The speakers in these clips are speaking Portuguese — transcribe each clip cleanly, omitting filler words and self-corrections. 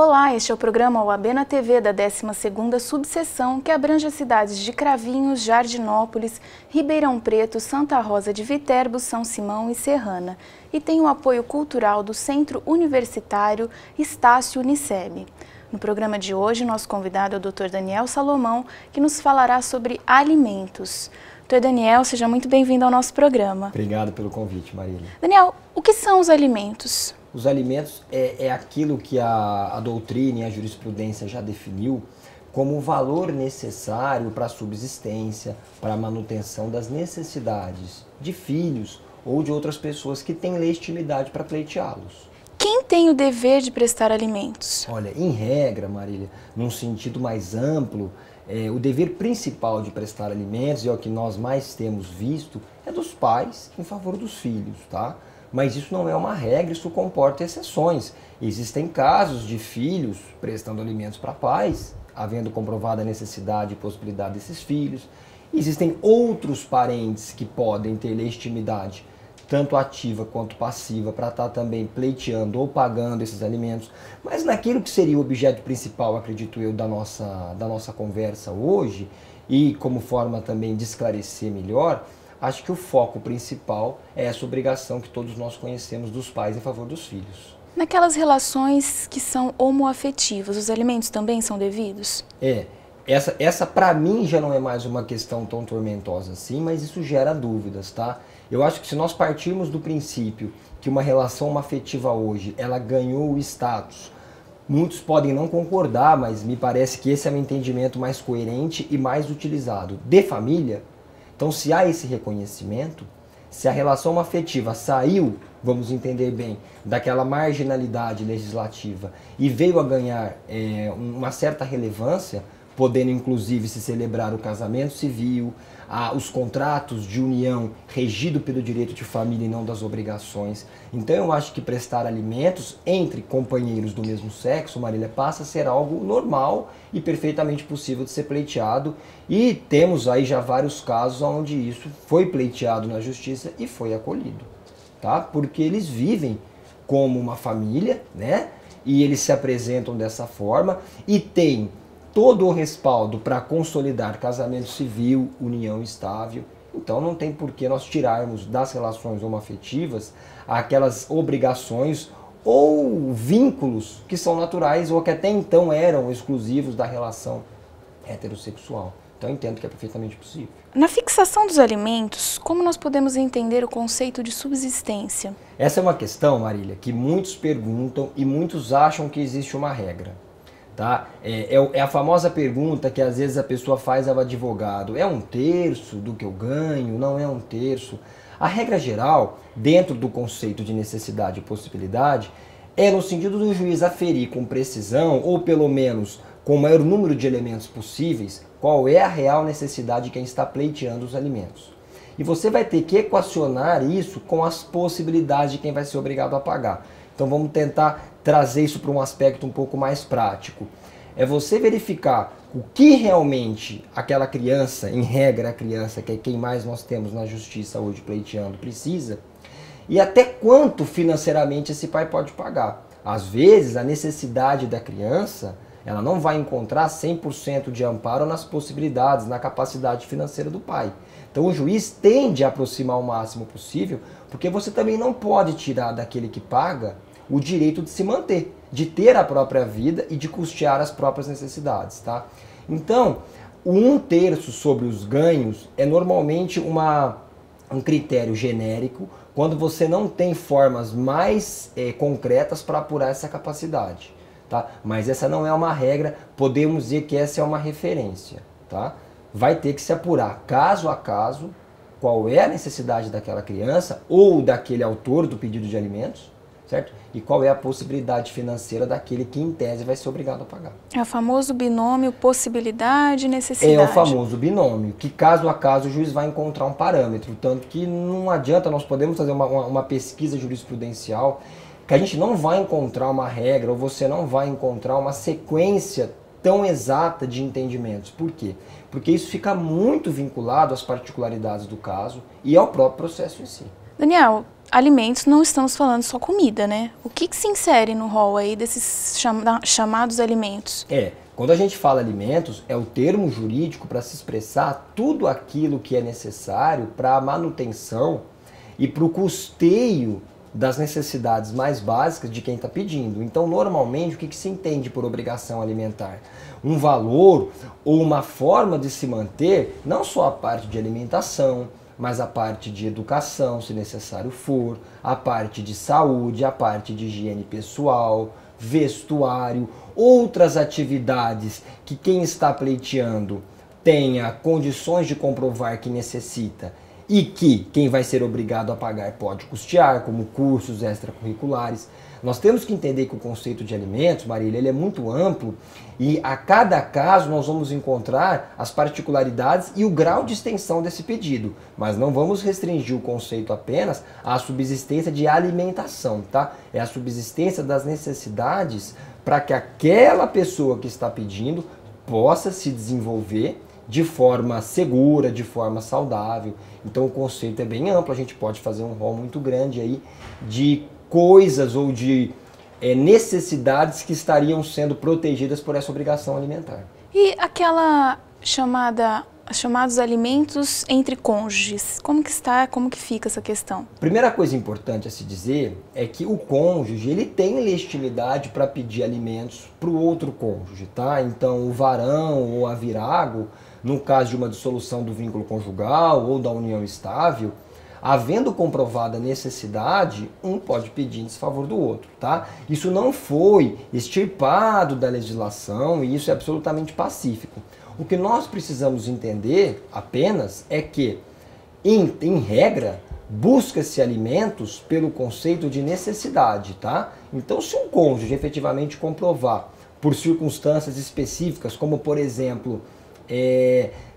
Olá, este é o programa OAB na TV da 12ª subseção, que abrange as cidades de Cravinhos, Jardinópolis, Ribeirão Preto, Santa Rosa de Viterbo, São Simão e Serrana, e tem o apoio cultural do Centro Universitário Estácio Uniceb. No programa de hoje, nosso convidado é o Dr. Daniel Salomão, que nos falará sobre alimentos. Dr. Daniel, seja muito bem-vindo ao nosso programa. Obrigado pelo convite, Marília. Daniel, o que são os alimentos? Os alimentos é aquilo que a doutrina e a jurisprudência já definiu como o valor necessário para a subsistência, para a manutenção das necessidades de filhos ou de outras pessoas que têm legitimidade para pleiteá-los. Quem tem o dever de prestar alimentos? Olha, em regra, Marília, num sentido mais amplo, o dever principal de prestar alimentos, e é o que nós mais temos visto, é dos pais em favor dos filhos, tá? Mas isso não é uma regra, isso comporta exceções. Existem casos de filhos prestando alimentos para pais, havendo comprovada a necessidade e possibilidade desses filhos. Existem outros parentes que podem ter legitimidade, tanto ativa quanto passiva, para estar também pleiteando ou pagando esses alimentos. Mas naquilo que seria o objeto principal, acredito eu, da nossa conversa hoje, e como forma também de esclarecer melhor, acho que o foco principal é essa obrigação que todos nós conhecemos dos pais em favor dos filhos. Naquelas relações que são homoafetivas, os alimentos também são devidos? Essa para mim já não é mais uma questão tão tormentosa assim, mas isso gera dúvidas, tá? Eu acho que se nós partirmos do princípio que uma relação homoafetiva hoje, ela ganhou o status, muitos podem não concordar, mas me parece que esse é um entendimento mais coerente e mais utilizado, de família. Então, se há esse reconhecimento, se a relação afetiva saiu, vamos entender bem, daquela marginalidade legislativa e veio a ganhar uma certa relevância, podendo inclusive se celebrar o casamento civil, os contratos de união regido pelo direito de família e não das obrigações. Então eu acho que prestar alimentos entre companheiros do mesmo sexo, Marília, passa a ser algo normal e perfeitamente possível de ser pleiteado. E temos aí já vários casos onde isso foi pleiteado na justiça e foi acolhido, tá? Porque eles vivem como uma família, né? E eles se apresentam dessa forma e têm todo o respaldo para consolidar casamento civil, união estável. Então não tem por que nós tirarmos das relações homoafetivas aquelas obrigações ou vínculos que são naturais ou que até então eram exclusivos da relação heterossexual. Então eu entendo que é perfeitamente possível. Na fixação dos alimentos, como nós podemos entender o conceito de subsistência? Essa é uma questão, Marília, que muitos perguntam e muitos acham que existe uma regra. Tá? É a famosa pergunta que às vezes a pessoa faz ao advogado: é 1/3 do que eu ganho? Não é 1/3? A regra geral, dentro do conceito de necessidade e possibilidade, é no sentido do juiz aferir com precisão, ou pelo menos com o maior número de elementos possíveis, qual é a real necessidade de quem está pleiteando os alimentos. E você vai ter que equacionar isso com as possibilidades de quem vai ser obrigado a pagar. Então vamos tentar trazer isso para um aspecto um pouco mais prático. É você verificar o que realmente aquela criança, em regra a criança, que é quem mais nós temos na justiça hoje pleiteando, precisa, e até quanto financeiramente esse pai pode pagar. Às vezes a necessidade da criança, ela não vai encontrar 100% de amparo nas possibilidades, na capacidade financeira do pai. Então o juiz tende a aproximar o máximo possível, porque você também não pode tirar daquele que paga o direito de se manter, de ter a própria vida e de custear as próprias necessidades, tá? Então, o 1/3 sobre os ganhos é normalmente um critério genérico quando você não tem formas mais concretas para apurar essa capacidade, tá? Mas essa não é uma regra, podemos dizer que essa é uma referência, tá? Vai ter que se apurar caso a caso qual é a necessidade daquela criança ou daquele autor do pedido de alimentos, certo? E qual é a possibilidade financeira daquele que, em tese, vai ser obrigado a pagar. É o famoso binômio possibilidade e necessidade. É o famoso binômio, que caso a caso o juiz vai encontrar um parâmetro. Tanto que não adianta, nós podemos fazer uma pesquisa jurisprudencial, que a gente não vai encontrar uma regra, ou você não vai encontrar uma sequência tão exata de entendimentos. Por quê? Porque isso fica muito vinculado às particularidades do caso e ao próprio processo em si. Daniel, alimentos, não estamos falando só comida, né? O que se insere no rol aí desses chamados alimentos? Quando a gente fala alimentos, é o termo jurídico para se expressar tudo aquilo que é necessário para a manutenção e para o custeio das necessidades mais básicas de quem está pedindo. Então, normalmente, o que se entende por obrigação alimentar? Um valor ou uma forma de se manter, não só a parte de alimentação, mas a parte de educação, se necessário for, a parte de saúde, a parte de higiene pessoal, vestuário, outras atividades que quem está pleiteando tenha condições de comprovar que necessita e que quem vai ser obrigado a pagar pode custear, como cursos extracurriculares. Nós temos que entender que o conceito de alimentos, Marília, ele é muito amplo e a cada caso nós vamos encontrar as particularidades e o grau de extensão desse pedido. Mas não vamos restringir o conceito apenas à subsistência de alimentação, tá? É a subsistência das necessidades para que aquela pessoa que está pedindo possa se desenvolver de forma segura, de forma saudável. Então o conceito é bem amplo, a gente pode fazer um rol muito grande aí de coisas ou de necessidades que estariam sendo protegidas por essa obrigação alimentar. E aquela chamados alimentos entre cônjuges, como que fica essa questão? Primeira coisa importante a se dizer é que o cônjuge ele tem legitimidade para pedir alimentos para o outro cônjuge, tá? Então o varão ou a virago, no caso de uma dissolução do vínculo conjugal ou da união estável, havendo comprovada necessidade, um pode pedir em desfavor do outro, tá? Isso não foi extirpado da legislação e isso é absolutamente pacífico. O que nós precisamos entender apenas é que, em regra, busca-se alimentos pelo conceito de necessidade, tá? Então, se um cônjuge efetivamente comprovar por circunstâncias específicas, como por exemplo,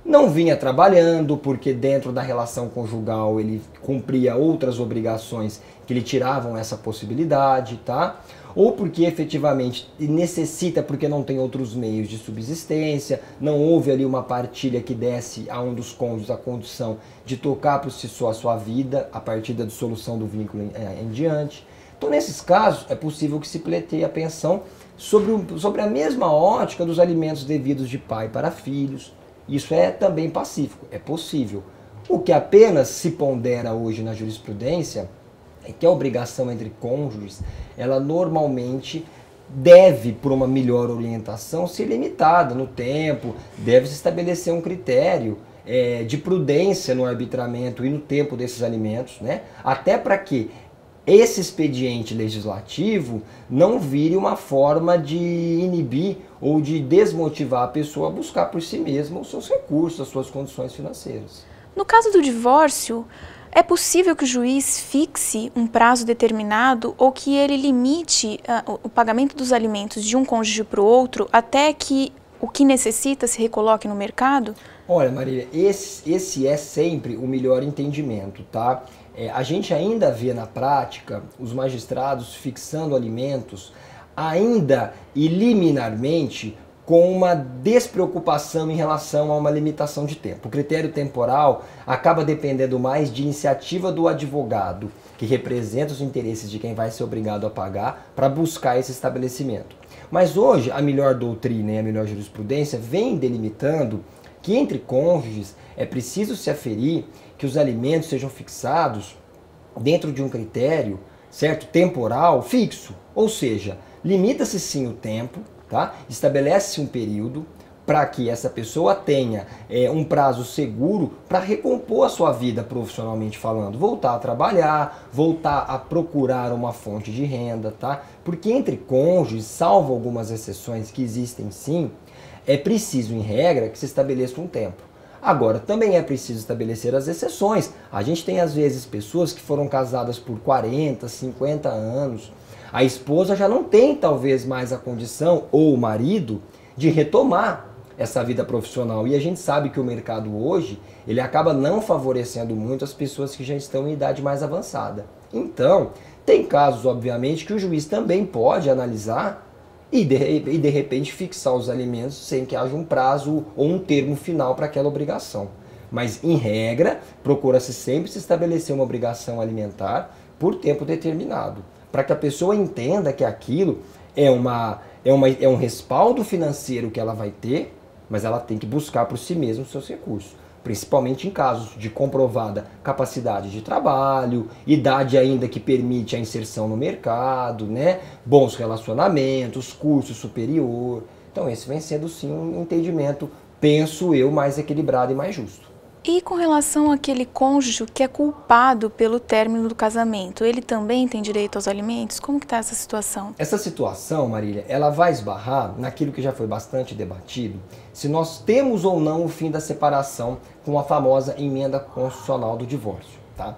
não vinha trabalhando porque dentro da relação conjugal ele cumpria outras obrigações que lhe tiravam essa possibilidade, tá? Ou porque efetivamente necessita porque não tem outros meios de subsistência, não houve ali uma partilha que desse a um dos cônjuges a condição de tocar por si só a sua vida a partir da dissolução do vínculo em diante. Então, nesses casos, é possível que se pleiteie a pensão sobre a mesma ótica dos alimentos devidos de pai para filhos. Isso é também pacífico, é possível. O que apenas se pondera hoje na jurisprudência é que a obrigação entre cônjuges, ela normalmente deve, por uma melhor orientação, ser limitada no tempo, deve-se estabelecer um critério de prudência no arbitramento e no tempo desses alimentos, né? Até para que esse expediente legislativo não vire uma forma de inibir ou de desmotivar a pessoa a buscar por si mesma os seus recursos, as suas condições financeiras. No caso do divórcio, é possível que o juiz fixe um prazo determinado ou que ele limite o pagamento dos alimentos de um cônjuge para o outro até que o que necessita se recoloque no mercado? Olha, Marília, esse é sempre o melhor entendimento, tá? A gente ainda vê na prática os magistrados fixando alimentos ainda e liminarmente com uma despreocupação em relação a uma limitação de tempo. O critério temporal acaba dependendo mais de iniciativa do advogado, que representa os interesses de quem vai ser obrigado a pagar, para buscar esse estabelecimento. Mas hoje a melhor doutrina e a melhor jurisprudência vem delimitando que entre cônjuges é preciso se aferir que os alimentos sejam fixados dentro de um critério, certo, temporal fixo, ou seja, limita-se sim o tempo, tá? Estabelece-se um período para que essa pessoa tenha um prazo seguro para recompor a sua vida profissionalmente falando, voltar a trabalhar, voltar a procurar uma fonte de renda, tá? Porque entre cônjuges, salvo algumas exceções que existem sim, é preciso, em regra, que se estabeleça um tempo. Agora, também é preciso estabelecer as exceções. A gente tem, às vezes, pessoas que foram casadas por 40, 50 anos. A esposa já não tem, talvez, mais a condição, ou o marido, de retomar essa vida profissional. E a gente sabe que o mercado hoje, ele acaba não favorecendo muito as pessoas que já estão em idade mais avançada. Então, tem casos, obviamente, que o juiz também pode analisar e de repente fixar os alimentos sem que haja um prazo ou um termo final para aquela obrigação. Mas, em regra, procura-se sempre se estabelecer uma obrigação alimentar por tempo determinado, para que a pessoa entenda que aquilo é um respaldo financeiro que ela vai ter, mas ela tem que buscar por si mesma os seus recursos, principalmente em casos de comprovada capacidade de trabalho, idade ainda que permite a inserção no mercado, né? Bons relacionamentos, curso superior. Então esse vem sendo sim um entendimento, penso eu, mais equilibrado e mais justo. E com relação àquele cônjuge que é culpado pelo término do casamento, ele também tem direito aos alimentos? Como que está essa situação? Essa situação, Marília, ela vai esbarrar naquilo que já foi bastante debatido, se nós temos ou não o fim da separação com a famosa emenda constitucional do divórcio, tá?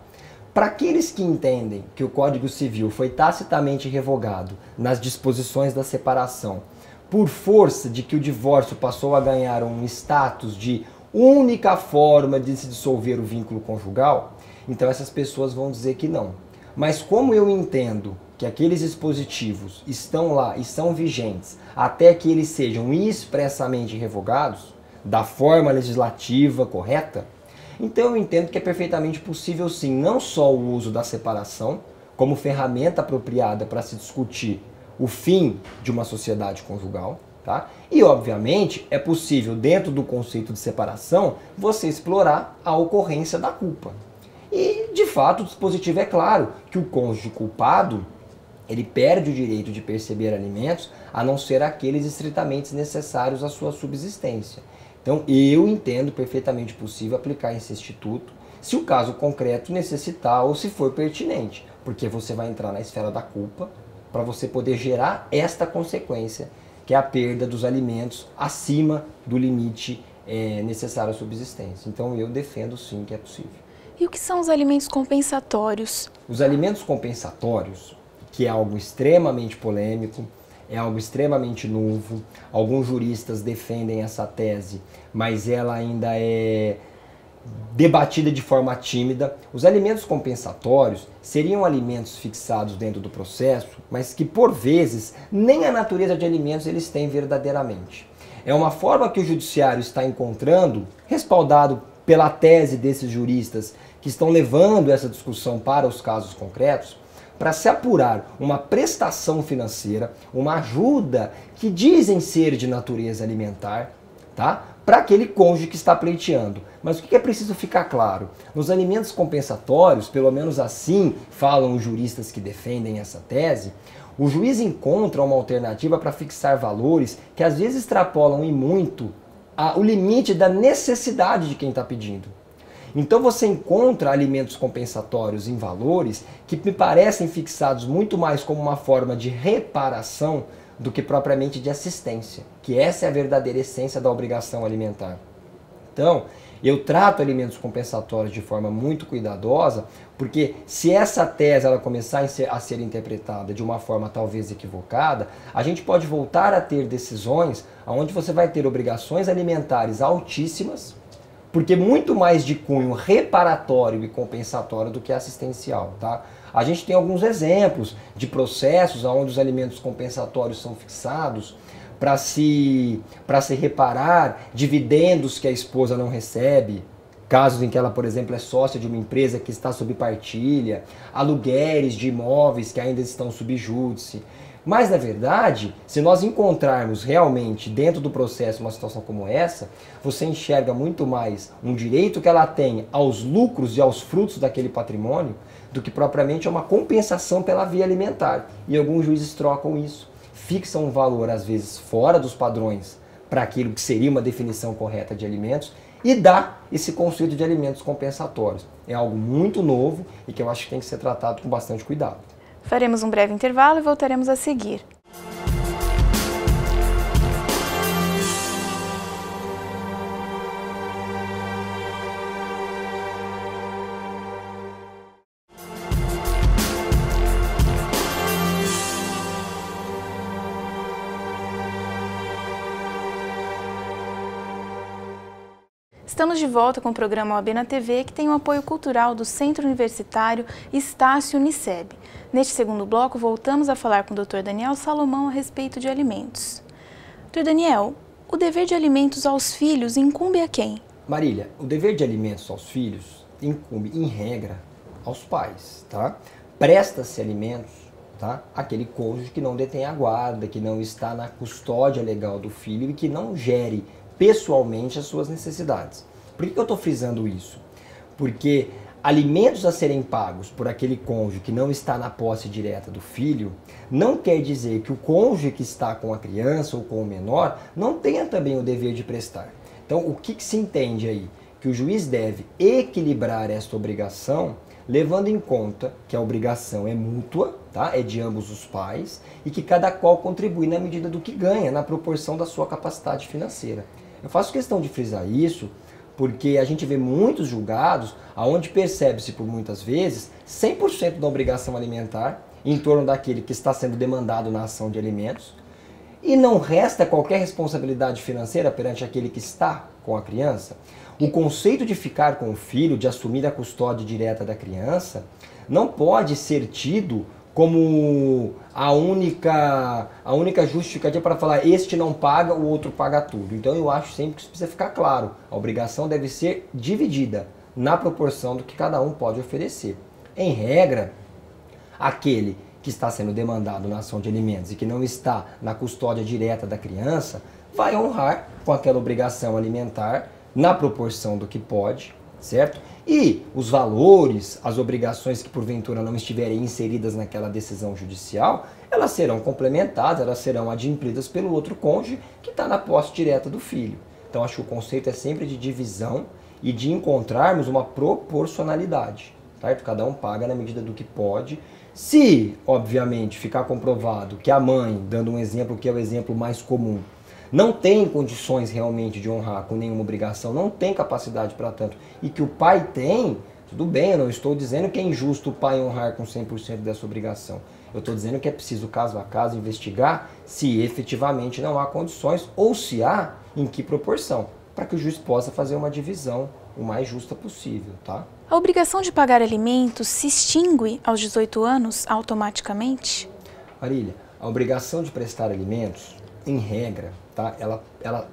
Para aqueles que entendem que o Código Civil foi tacitamente revogado nas disposições da separação, por força de que o divórcio passou a ganhar um status de única forma de se dissolver o vínculo conjugal, então essas pessoas vão dizer que não. Mas como eu entendo que aqueles dispositivos estão lá e são vigentes até que eles sejam expressamente revogados, da forma legislativa correta, então eu entendo que é perfeitamente possível sim, não só o uso da separação como ferramenta apropriada para se discutir o fim de uma sociedade conjugal, tá? E, obviamente, é possível, dentro do conceito de separação, você explorar a ocorrência da culpa. E, de fato, o dispositivo é claro que o cônjuge culpado, ele perde o direito de perceber alimentos, a não ser aqueles estritamente necessários à sua subsistência. Então, eu entendo perfeitamente possível aplicar esse instituto, se o caso concreto necessitar ou se for pertinente, porque você vai entrar na esfera da culpa para você poder gerar esta consequência, que é a perda dos alimentos acima do limite necessário à subsistência. Então eu defendo sim que é possível. E o que são os alimentos compensatórios? Os alimentos compensatórios, que é algo extremamente polêmico, é algo extremamente novo, alguns juristas defendem essa tese, mas ela ainda é debatida de forma tímida. Os alimentos compensatórios seriam alimentos fixados dentro do processo, mas que por vezes nem a natureza de alimentos eles têm verdadeiramente. É uma forma que o judiciário está encontrando, respaldado pela tese desses juristas que estão levando essa discussão para os casos concretos, para se apurar uma prestação financeira, uma ajuda que dizem ser de natureza alimentar, tá? Para aquele cônjuge que está pleiteando. Mas o que é preciso ficar claro? Nos alimentos compensatórios, pelo menos assim falam os juristas que defendem essa tese, o juiz encontra uma alternativa para fixar valores que às vezes extrapolam e muito o limite da necessidade de quem está pedindo. Então você encontra alimentos compensatórios em valores que me parecem fixados muito mais como uma forma de reparação do que propriamente de assistência, que essa é a verdadeira essência da obrigação alimentar. Então, eu trato alimentos compensatórios de forma muito cuidadosa, porque se essa tese ela começar a ser interpretada de uma forma talvez equivocada, a gente pode voltar a ter decisões onde você vai ter obrigações alimentares altíssimas, porque muito mais de cunho reparatório e compensatório do que assistencial, tá? A gente tem alguns exemplos de processos onde os alimentos compensatórios são fixados para se reparar dividendos que a esposa não recebe, casos em que ela, por exemplo, é sócia de uma empresa que está sob partilha, aluguéis de imóveis que ainda estão sob júdice. Mas, na verdade, se nós encontrarmos realmente dentro do processo uma situação como essa, você enxerga muito mais um direito que ela tem aos lucros e aos frutos daquele patrimônio do que propriamente uma compensação pela via alimentar. E alguns juízes trocam isso, fixam um valor, às vezes, fora dos padrões para aquilo que seria uma definição correta de alimentos e dá esse conceito de alimentos compensatórios. É algo muito novo e que eu acho que tem que ser tratado com bastante cuidado. Faremos um breve intervalo e voltaremos a seguir. Estamos de volta com o programa OAB na TV, que tem o apoio cultural do Centro Universitário Estácio Uniceb. Neste segundo bloco, voltamos a falar com o Dr. Daniel Salomão a respeito de alimentos. Dr. Daniel, o dever de alimentos aos filhos incumbe a quem? Marília, o dever de alimentos aos filhos incumbe, em regra, aos pais, tá? presta-se alimentos, tá? Aquele cônjuge que não detém a guarda, que não está na custódia legal do filho e que não gere pessoalmente as suas necessidades. Por que eu estou frisando isso? Porque alimentos a serem pagos por aquele cônjuge que não está na posse direta do filho, não quer dizer que o cônjuge que está com a criança ou com o menor não tenha também o dever de prestar. Então, o que se entende aí? Que o juiz deve equilibrar esta obrigação, levando em conta que a obrigação é mútua, tá? É de ambos os pais, e que cada qual contribui na medida do que ganha, na proporção da sua capacidade financeira. Eu faço questão de frisar isso, porque a gente vê muitos julgados onde percebe-se por muitas vezes 100% da obrigação alimentar em torno daquele que está sendo demandado na ação de alimentos e não resta qualquer responsabilidade financeira perante aquele que está com a criança. O conceito de ficar com o filho, de assumir a custódia direta da criança, não pode ser tido como a única justificativa para falar este não paga, o outro paga tudo. Então eu acho sempre que isso precisa ficar claro. A obrigação deve ser dividida na proporção do que cada um pode oferecer. Em regra, aquele que está sendo demandado na ação de alimentos e que não está na custódia direta da criança, vai honrar com aquela obrigação alimentar na proporção do que pode, certo? E os valores, as obrigações que porventura não estiverem inseridas naquela decisão judicial, elas serão complementadas, elas serão adimplidas pelo outro cônjuge que está na posse direta do filho. Então acho que o conceito é sempre de divisão e de encontrarmos uma proporcionalidade, certo? Cada um paga na medida do que pode. Se, obviamente, ficar comprovado que a mãe, dando um exemplo que é o exemplo mais comum, não tem condições realmente de honrar com nenhuma obrigação, não tem capacidade para tanto, e que o pai tem, tudo bem, eu não estou dizendo que é injusto o pai honrar com 100% dessa obrigação. Eu estou dizendo que é preciso, caso a caso, investigar se efetivamente não há condições, ou se há, em que proporção, para que o juiz possa fazer uma divisão o mais justa possível, tá? A obrigação de pagar alimentos se extingue aos 18 anos automaticamente? Marília, a obrigação de prestar alimentos, em regra, tá?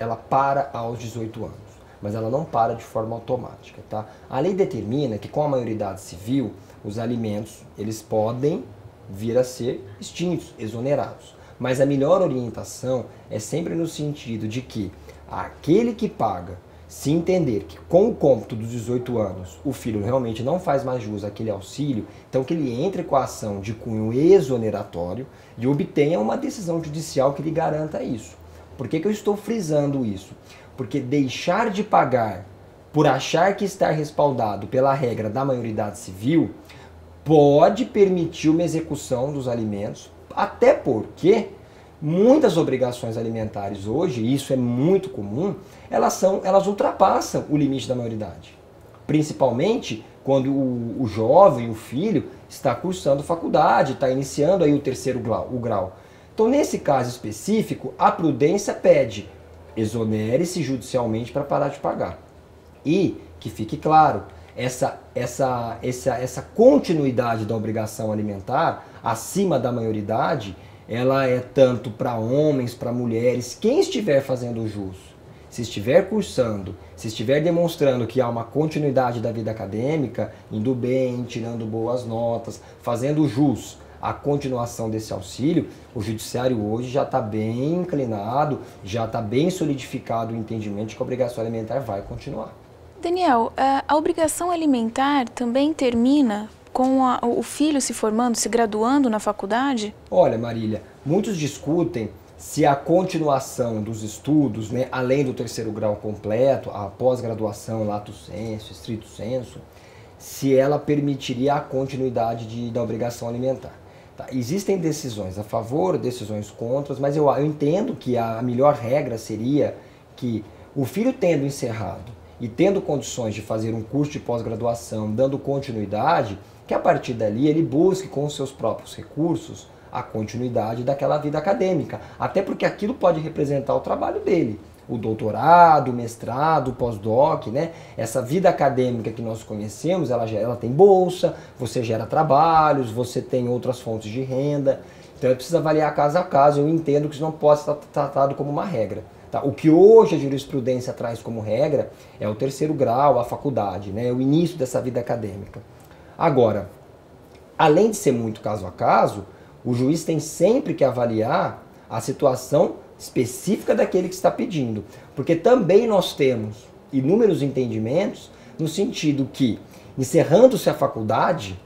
Ela para aos 18 anos, mas ela não para de forma automática, tá? A lei determina que com a maioridade civil, os alimentos, eles podem vir a ser extintos, exonerados. Mas a melhor orientação é sempre no sentido de que aquele que paga, se entender que com o cômputo dos 18 anos o filho realmente não faz mais jus àquele auxílio, então que ele entre com a ação de cunho exoneratório e obtenha uma decisão judicial que lhe garanta isso. Por que eu estou frisando isso? Porque deixar de pagar por achar que está respaldado pela regra da maioridade civil pode permitir uma execução dos alimentos, até porque muitas obrigações alimentares hoje, e isso é muito comum, elas ultrapassam o limite da maioridade. Principalmente quando o jovem, o filho, está cursando faculdade, está iniciando aí o terceiro grau. Então, nesse caso específico, a prudência pede, exonere-se judicialmente para parar de pagar. E, que fique claro, essa continuidade da obrigação alimentar, acima da maioridade, ela é tanto para homens, para mulheres, quem estiver fazendo jus, se estiver cursando, se estiver demonstrando que há uma continuidade da vida acadêmica, indo bem, tirando boas notas, fazendo jus à continuação desse auxílio, o judiciário hoje já está bem inclinado, já está bem solidificado o entendimento de que a obrigação alimentar vai continuar. Daniel, a obrigação alimentar também termina com o filho se formando, se graduando na faculdade? Olha, Marília, muitos discutem se a continuação dos estudos, né, além do terceiro grau completo, a pós-graduação, lato sensu, stricto sensu, se ela permitiria a continuidade da obrigação alimentar. Tá? Existem decisões a favor, decisões contra, mas eu entendo que a melhor regra seria que o filho tendo encerrado e tendo condições de fazer um curso de pós-graduação, dando continuidade, que a partir dali ele busque com os seus próprios recursos a continuidade daquela vida acadêmica. Até porque aquilo pode representar o trabalho dele. O doutorado, o mestrado, o pós-doc, né? Essa vida acadêmica que nós conhecemos, ela tem bolsa, você gera trabalhos, você tem outras fontes de renda. Então precisa avaliar caso a caso. Eu entendo que isso não pode estar tratado como uma regra. Tá? O que hoje a jurisprudência traz como regra é o terceiro grau, a faculdade, né? O início dessa vida acadêmica. Agora, além de ser muito caso a caso, o juiz tem sempre que avaliar a situação específica daquele que está pedindo. Porque também nós temos inúmeros entendimentos no sentido que, encerrando-se a faculdade,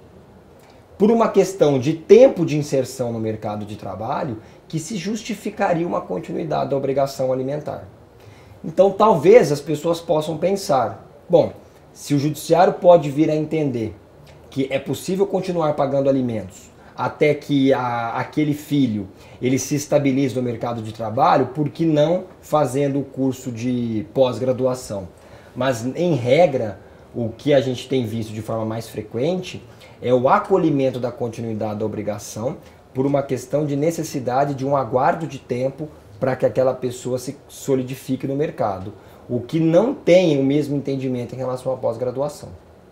por uma questão de tempo de inserção no mercado de trabalho, que se justificaria uma continuidade da obrigação alimentar. Então, talvez as pessoas possam pensar, bom, se o judiciário pode vir a entender que é possível continuar pagando alimentos até que aquele filho ele se estabilize no mercado de trabalho, por que não fazendo o curso de pós-graduação? Mas, em regra, o que a gente tem visto de forma mais frequente é o acolhimento da continuidade da obrigação por uma questão de necessidade de um aguardo de tempo para que aquela pessoa se solidifique no mercado, o que não tem o mesmo entendimento em relação à pós-graduação.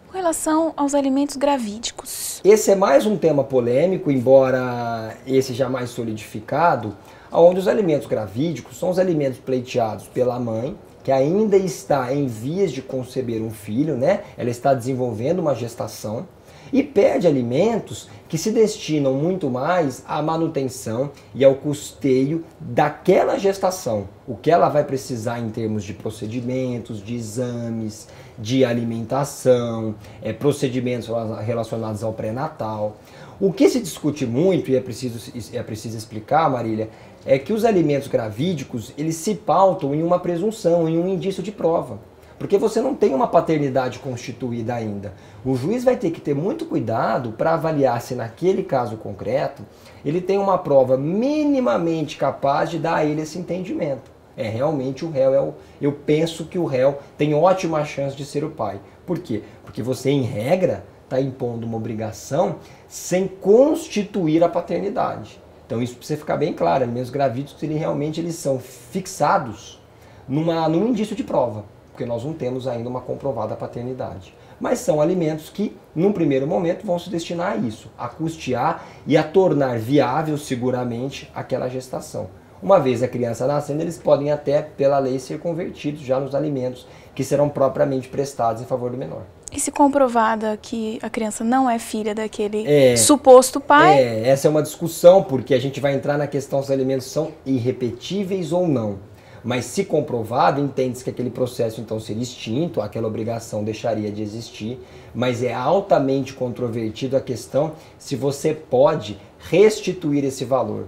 Com relação aos alimentos gravídicos. Esse é mais um tema polêmico, embora esse já mais solidificado, onde os alimentos gravídicos são os alimentos pleiteados pela mãe, que ainda está em vias de conceber um filho, né? Ela está desenvolvendo uma gestação, e pede alimentos que se destinam muito mais à manutenção e ao custeio daquela gestação. O que ela vai precisar em termos de procedimentos, de exames, de alimentação, procedimentos relacionados ao pré-natal. O que se discute muito, e é preciso explicar, Marília, é que os alimentos gravídicos, eles se pautam em uma presunção, em um indício de prova. Porque você não tem uma paternidade constituída ainda. O juiz vai ter que ter muito cuidado para avaliar se naquele caso concreto ele tem uma prova minimamente capaz de dar a ele esse entendimento. Realmente o réu, eu penso que o réu tem ótima chance de ser o pai. Por quê? Porque você, em regra, está impondo uma obrigação sem constituir a paternidade. Então isso precisa ficar bem claro. Alimentos gravídicos, eles são fixados num indício de prova, porque nós não temos ainda uma comprovada paternidade. Mas são alimentos que, num primeiro momento, vão se destinar a isso, a custear e a tornar viável, seguramente, aquela gestação. Uma vez a criança nascendo, eles podem até, pela lei, ser convertidos já nos alimentos que serão propriamente prestados em favor do menor. E se comprovada que a criança não é filha daquele suposto pai? Essa é uma discussão, porque a gente vai entrar na questão se os alimentos são irrepetíveis ou não. Mas se comprovado, entende-se que aquele processo então seria extinto, aquela obrigação deixaria de existir, mas é altamente controvertido a questão se você pode restituir esse valor.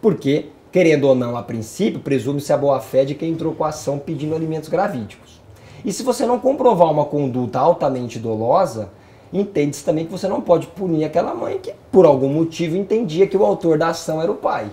Porque, querendo ou não, a princípio, presume-se a boa-fé de quem entrou com a ação pedindo alimentos gravídicos. E se você não comprovar uma conduta altamente dolosa, entende-se também que você não pode punir aquela mãe que, por algum motivo, entendia que o autor da ação era o pai.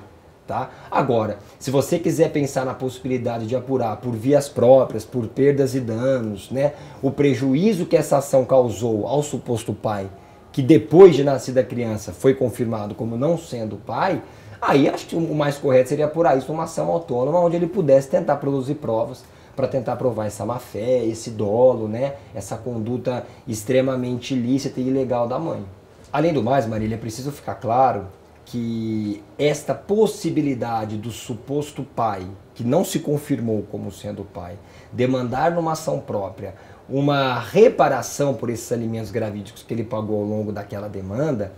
Tá? Agora, se você quiser pensar na possibilidade de apurar por vias próprias, por perdas e danos, né, o prejuízo que essa ação causou ao suposto pai, que depois de nascida a criança foi confirmado como não sendo pai, aí acho que o mais correto seria apurar isso numa ação autônoma, onde ele pudesse tentar produzir provas para tentar provar essa má-fé, esse dolo, né, essa conduta extremamente ilícita e ilegal da mãe. Além do mais, Marília, é preciso ficar claro que esta possibilidade do suposto pai, que não se confirmou como sendo pai, demandar numa ação própria uma reparação por esses alimentos gravídicos que ele pagou ao longo daquela demanda,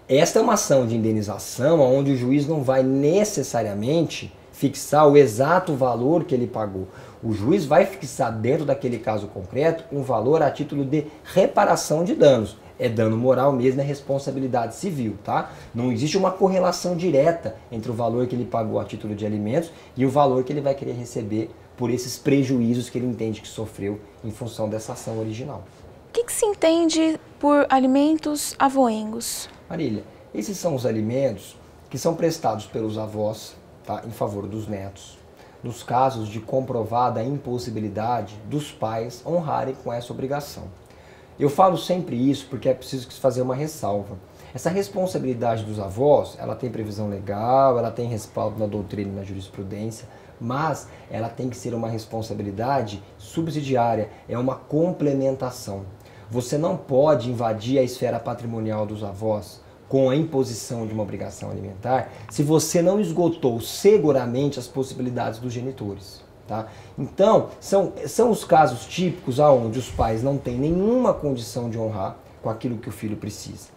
esta é uma ação de indenização onde o juiz não vai necessariamente fixar o exato valor que ele pagou. O juiz vai fixar dentro daquele caso concreto um valor a título de reparação de danos. É dano moral mesmo, é responsabilidade civil, tá? Não existe uma correlação direta entre o valor que ele pagou a título de alimentos e o valor que ele vai querer receber por esses prejuízos que ele entende que sofreu em função dessa ação original. O que se entende por alimentos avoengos? Marília, esses são os alimentos que são prestados pelos avós, tá, em favor dos netos, nos casos de comprovada impossibilidade dos pais honrarem com essa obrigação. Eu falo sempre isso porque é preciso fazer uma ressalva. Essa responsabilidade dos avós, ela tem previsão legal, ela tem respaldo na doutrina e na jurisprudência, mas ela tem que ser uma responsabilidade subsidiária, é uma complementação. Você não pode invadir a esfera patrimonial dos avós com a imposição de uma obrigação alimentar se você não esgotou seguramente as possibilidades dos genitores. Tá? Então, são os casos típicos onde os pais não têm nenhuma condição de honrar com aquilo que o filho precisa.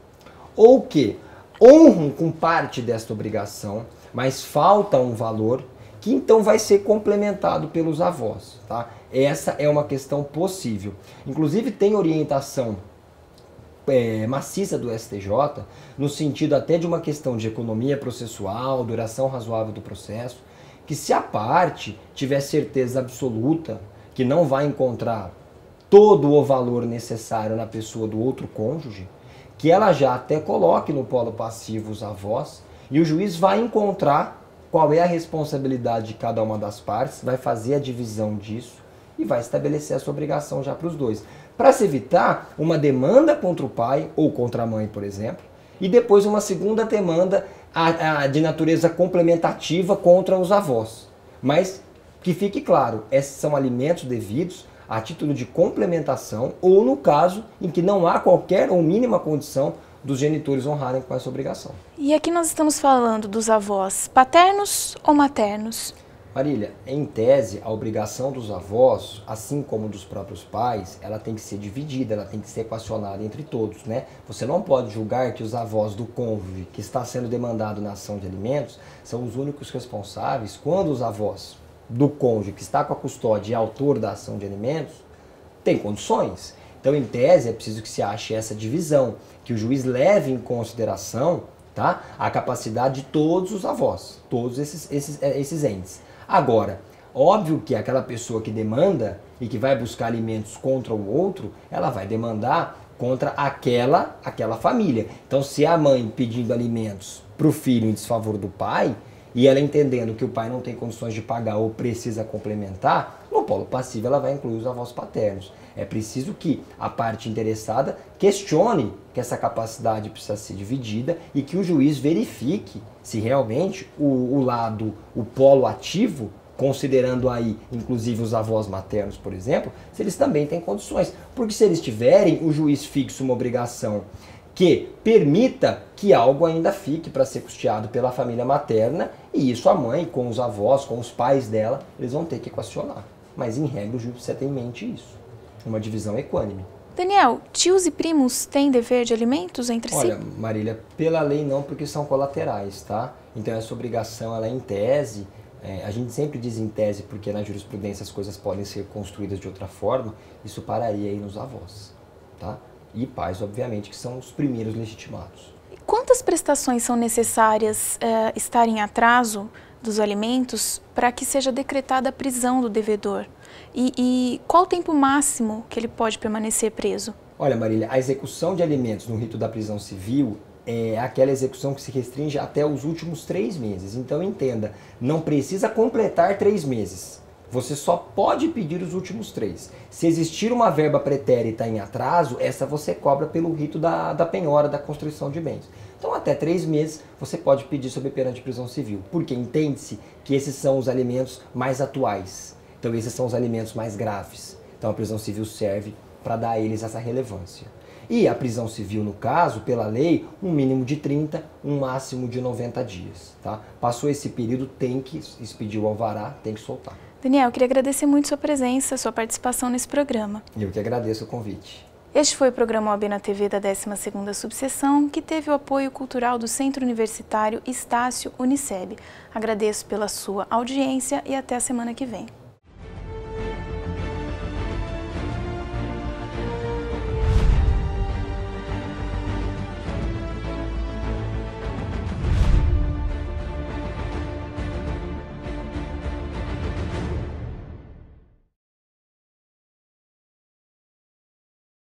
ou que honram com parte desta obrigação, mas falta um valor que então vai ser complementado pelos avós, tá? Essa é uma questão possível. Inclusive tem orientação maciça do STJ, no sentido até de uma questão de economia processual, duração razoável do processo, que se a parte tiver certeza absoluta que não vai encontrar todo o valor necessário na pessoa do outro cônjuge, que ela já até coloque no polo passivo os avós, e o juiz vai encontrar qual é a responsabilidade de cada uma das partes, vai fazer a divisão disso e vai estabelecer essa obrigação já para os dois. Para se evitar uma demanda contra o pai ou contra a mãe, por exemplo, e depois uma segunda demanda de natureza complementativa contra os avós. Mas que fique claro, esses são alimentos devidos a título de complementação ou no caso em que não há qualquer ou mínima condição dos genitores honrarem com essa obrigação. E aqui nós estamos falando dos avós paternos ou maternos? Marília, em tese, a obrigação dos avós, assim como dos próprios pais, ela tem que ser dividida, ela tem que ser equacionada entre todos, né? Você não pode julgar que os avós do cônjuge que está sendo demandado na ação de alimentos são os únicos responsáveis quando os avós do cônjuge que está com a custódia e autor da ação de alimentos têm condições. Então, em tese, é preciso que se ache essa divisão, que o juiz leve em consideração, tá, a capacidade de todos os avós, todos esses entes. Agora, óbvio que aquela pessoa que demanda e que vai buscar alimentos contra o outro, ela vai demandar contra aquela família. Então, se a mãe pedindo alimentos para o filho em desfavor do pai, e ela entendendo que o pai não tem condições de pagar ou precisa complementar, no polo passivo ela vai incluir os avós paternos. É preciso que a parte interessada questione que essa capacidade precisa ser dividida e que o juiz verifique se realmente o polo ativo, considerando aí inclusive os avós maternos, por exemplo, se eles também têm condições. Porque se eles tiverem, o juiz fixa uma obrigação que permita que algo ainda fique para ser custeado pela família materna, e isso a mãe, com os avós, com os pais dela, eles vão ter que equacionar. Mas em regra o juiz precisa ter em mente isso, uma divisão equânime. Daniel, tios e primos têm dever de alimentos entre si? Olha, Marília, pela lei não, porque são colaterais, tá? Então essa obrigação, ela é em tese, a gente sempre diz em tese porque na jurisprudência as coisas podem ser construídas de outra forma, isso pararia aí nos avós, tá? E pais, obviamente, que são os primeiros legitimados. Quantas prestações são necessárias estar em atraso dos alimentos para que seja decretada a prisão do devedor? E qual o tempo máximo que ele pode permanecer preso? Olha, Marília, a execução de alimentos no rito da prisão civil é aquela execução que se restringe até os últimos 3 meses. Então entenda, não precisa completar 3 meses. Você só pode pedir os últimos 3. Se existir uma verba pretérita em atraso, essa você cobra pelo rito da penhora, da construção de bens. Então, até 3 meses, você pode pedir sob pena de prisão civil, porque entende-se que esses são os alimentos mais atuais. Então, esses são os alimentos mais graves. Então, a prisão civil serve para dar a eles essa relevância. E a prisão civil, no caso, pela lei, um mínimo de 30, um máximo de 90 dias. Tá? Passou esse período, tem que expedir o alvará, tem que soltar. Daniel, eu queria agradecer muito sua presença, sua participação nesse programa. Eu que agradeço o convite. Este foi o programa OAB na TV da 12ª Subseção, que teve o apoio cultural do Centro Universitário Estácio Uniceb. Agradeço pela sua audiência e até a semana que vem.